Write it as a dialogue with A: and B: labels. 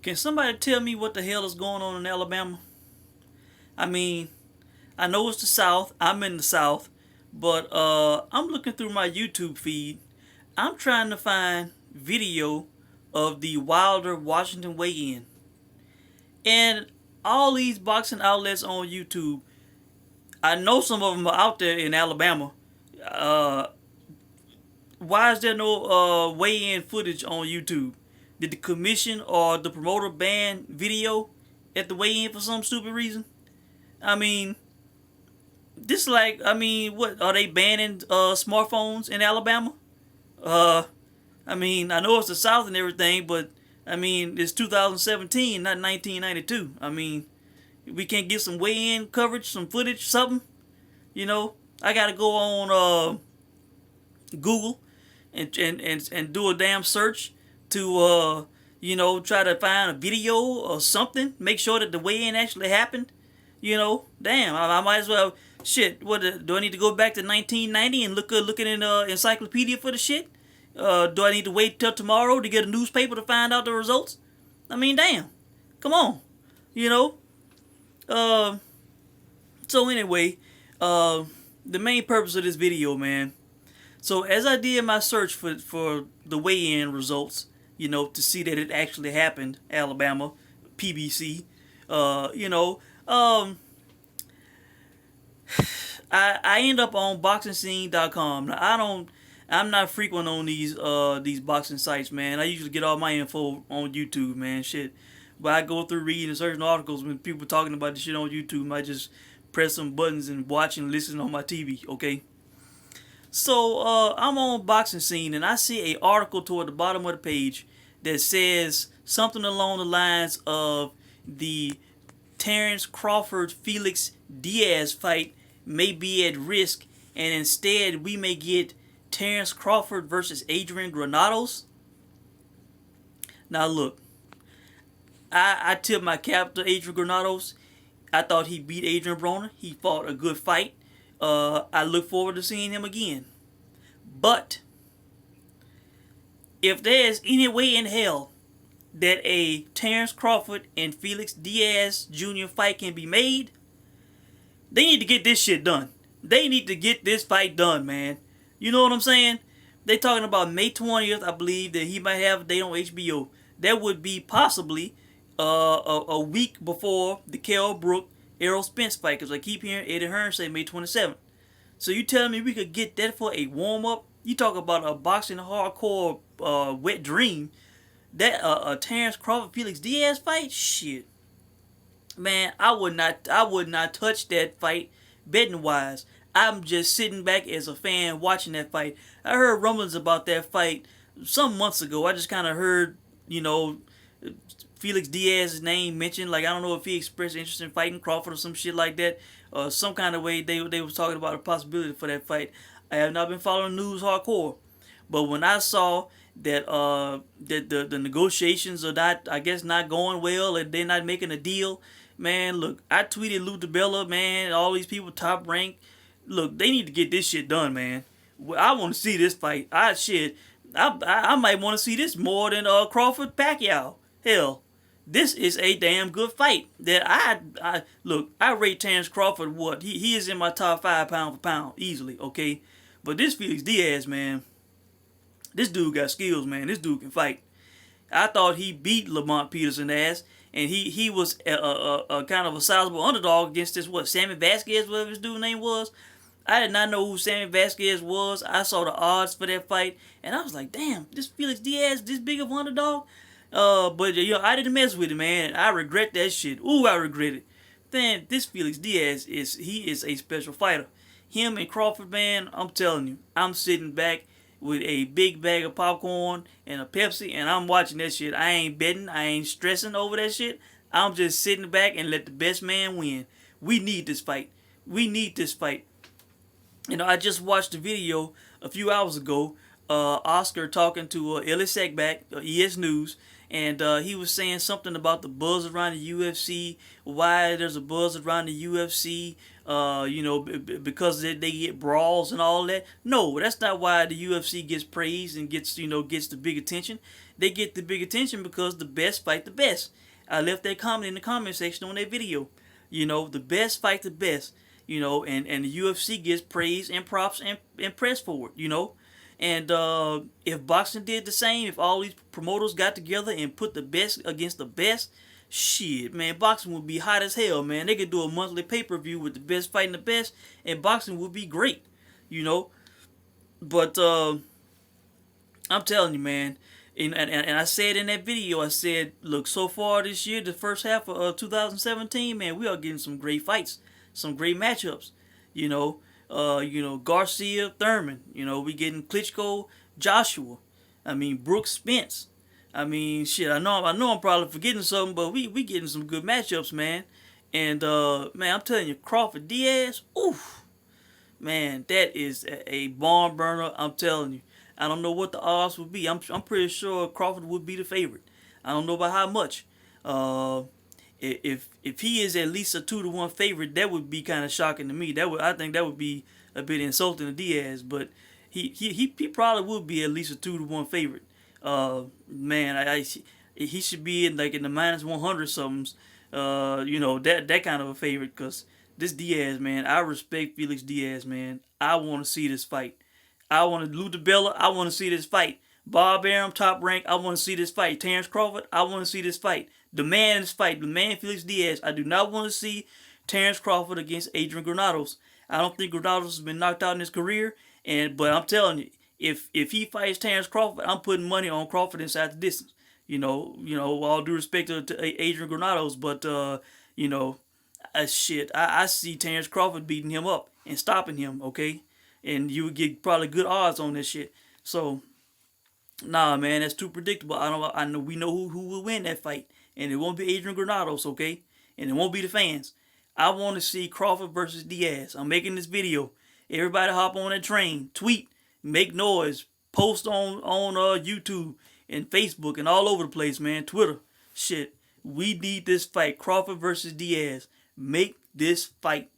A: Can somebody tell me what the hell is going on in Alabama? I mean, I know it's the South. I'm in the South. But I'm looking through my YouTube feed. I'm trying to find video of the Wilder Washington weigh-in. And all these boxing outlets on YouTube, I know some of them are out there in Alabama. Uh, why is there no weigh-in footage on YouTube? Did the commission or the promoter ban video at the weigh-in for some stupid reason? I mean, what are they banning smartphones in Alabama? Uh, I mean, I know it's the South and everything, but I mean, it's 2017, not 1992. I mean, we can't get some weigh-in coverage, some footage, something. You know, I gotta go on Google and do a damn search to try to find a video or something. Make sure that the weigh-in actually happened. Damn, I might as well. Shit, do I need to go back to 1990 and look in an encyclopedia for the shit? Do I need to wait till tomorrow to get a newspaper to find out the results? I mean, damn, come on, you know. So anyway, the main purpose of this video, man. So as I did my search for the weigh-in results, to see that it actually happened, Alabama, PBC, I end up on boxingscene.com. Now I'm not frequent on these boxing sites, man. I usually get all my info on YouTube, man. Shit. But I go through reading certain articles when people talking about the shit on YouTube. I just press some buttons and watch and listen on my TV, okay? So I'm on Boxing Scene and I see a article toward the bottom of the page that says something along the lines of the Terrence Crawford Felix Diaz fight may be at risk, and instead we may get Terrence Crawford versus Adrian Granados. Now look, I tip my cap to Adrian Granados. I thought he beat Adrian Broner. He fought a good fight. I look forward to seeing him again. But if there's any way in hell that a Terrence Crawford and Felix Diaz Jr. fight can be made, they need to get this shit done. They need to get this fight done, man. You know what I'm saying? They talking about May 20th, I believe, that he might have a date on HBO. That would be possibly a week before the Kell Brook Errol Spence fight, because I keep hearing Eddie Hearn say May 27th. So you telling me we could get that for a warm-up? You talk about a boxing hardcore wet dream. That a Terrence Crawford Felix Diaz fight? Shit. Man, I would not touch that fight betting wise. I'm just sitting back as a fan watching that fight. I heard rumblings about that fight some months ago. I just kind of heard, Felix Diaz's name mentioned. Like, I don't know if he expressed interest in fighting Crawford or some shit like that. Some kind of way they was talking about a possibility for that fight. I have not been following news hardcore. But when I saw that that the negotiations are not going well, and they're not making a deal, man, look, I tweeted Lou DiBella, man, all these people top rank. Look, they need to get this shit done, man. I want to see this fight. I might want to see this more than Crawford Pacquiao. Hell, this is a damn good fight. That I rate Terrence Crawford. What he is in my top 5 pound for pound easily. Okay, but this Felix Diaz, man, this dude got skills, man. This dude can fight. I thought he beat Lamont Peterson's ass, and he was a kind of a sizable underdog against this Sammy Vasquez, whatever his dude's name was. I did not know who Sammy Vasquez was. I saw the odds for that fight, and I was like, damn, this Felix Diaz, this big of an underdog. But I didn't mess with him, man. I regret that shit. Ooh, I regret it. Then this Felix Diaz is a special fighter. Him and Crawford, man, I'm telling you, I'm sitting back with a big bag of popcorn and a Pepsi, and I'm watching that shit. I ain't betting. I ain't stressing over that shit. I'm just sitting back and let the best man win. We need this fight. We need this fight. I just watched a video a few hours ago. Oscar talking to Ellie Sackback, ES News, and he was saying something about the buzz around the UFC, why there's a buzz around the UFC, because they get brawls and all that. No, that's not why the UFC gets praised and gets the big attention. they get the big attention because the best fight the best. I left that comment in the comment section on that video. You know, the best fight the best. You know, and the UFC gets praise and props and press for it. You know, and if boxing did the same, if all these promoters got together and put the best against the best, shit, man, boxing would be hot as hell, man. They could do a monthly pay-per-view with the best fighting the best, and boxing would be great, you know. But I'm telling you, man, and I said in that video, I said, look, so far this year, the first half of 2017, man, we are getting some great fights, some great matchups, you know. Garcia, Thurman, you know, we getting Klitschko, Joshua. I mean, Brooks, Spence. I mean, shit, I know I'm probably forgetting something, but we getting some good matchups, man. And man, I'm telling you, Crawford, Diaz, oof, man, that is a barn burner. I'm telling you. I don't know what the odds would be. I'm pretty sure Crawford would be the favorite. I don't know about how much. If he is at least a 2-1 favorite, that would be kind of shocking to me. I think that would be a bit insulting to Diaz, but he probably would be at least a 2-1 favorite. Man, he should be in like in the -100 somethings. You know, that kind of a favorite, because this Diaz, man, I respect Felix Diaz, man. I want to see this fight. I want to Lou DiBella. I want to see this fight. Bob Arum, Top Rank. I want to see this fight. Terrence Crawford. I want to see this fight. The man this fight. The man Felix Diaz. I do not want to see Terrence Crawford against Adrian Granados. I don't think Granados has been knocked out in his career. But I'm telling you, if he fights Terrence Crawford, I'm putting money on Crawford inside the distance. You know, all due respect to Adrian Granados, but you know, shit, I see Terrence Crawford beating him up and stopping him. Okay. And you would get probably good odds on this shit. So, nah, man, that's too predictable. I know we know who will win that fight, and it won't be Adrian Granados, okay? And it won't be the fans. I want to see Crawford versus Diaz. I'm making this video. Everybody hop on that train, tweet, make noise, post on YouTube and Facebook and all over the place, man. Twitter, shit. We need this fight, Crawford versus Diaz. Make this fight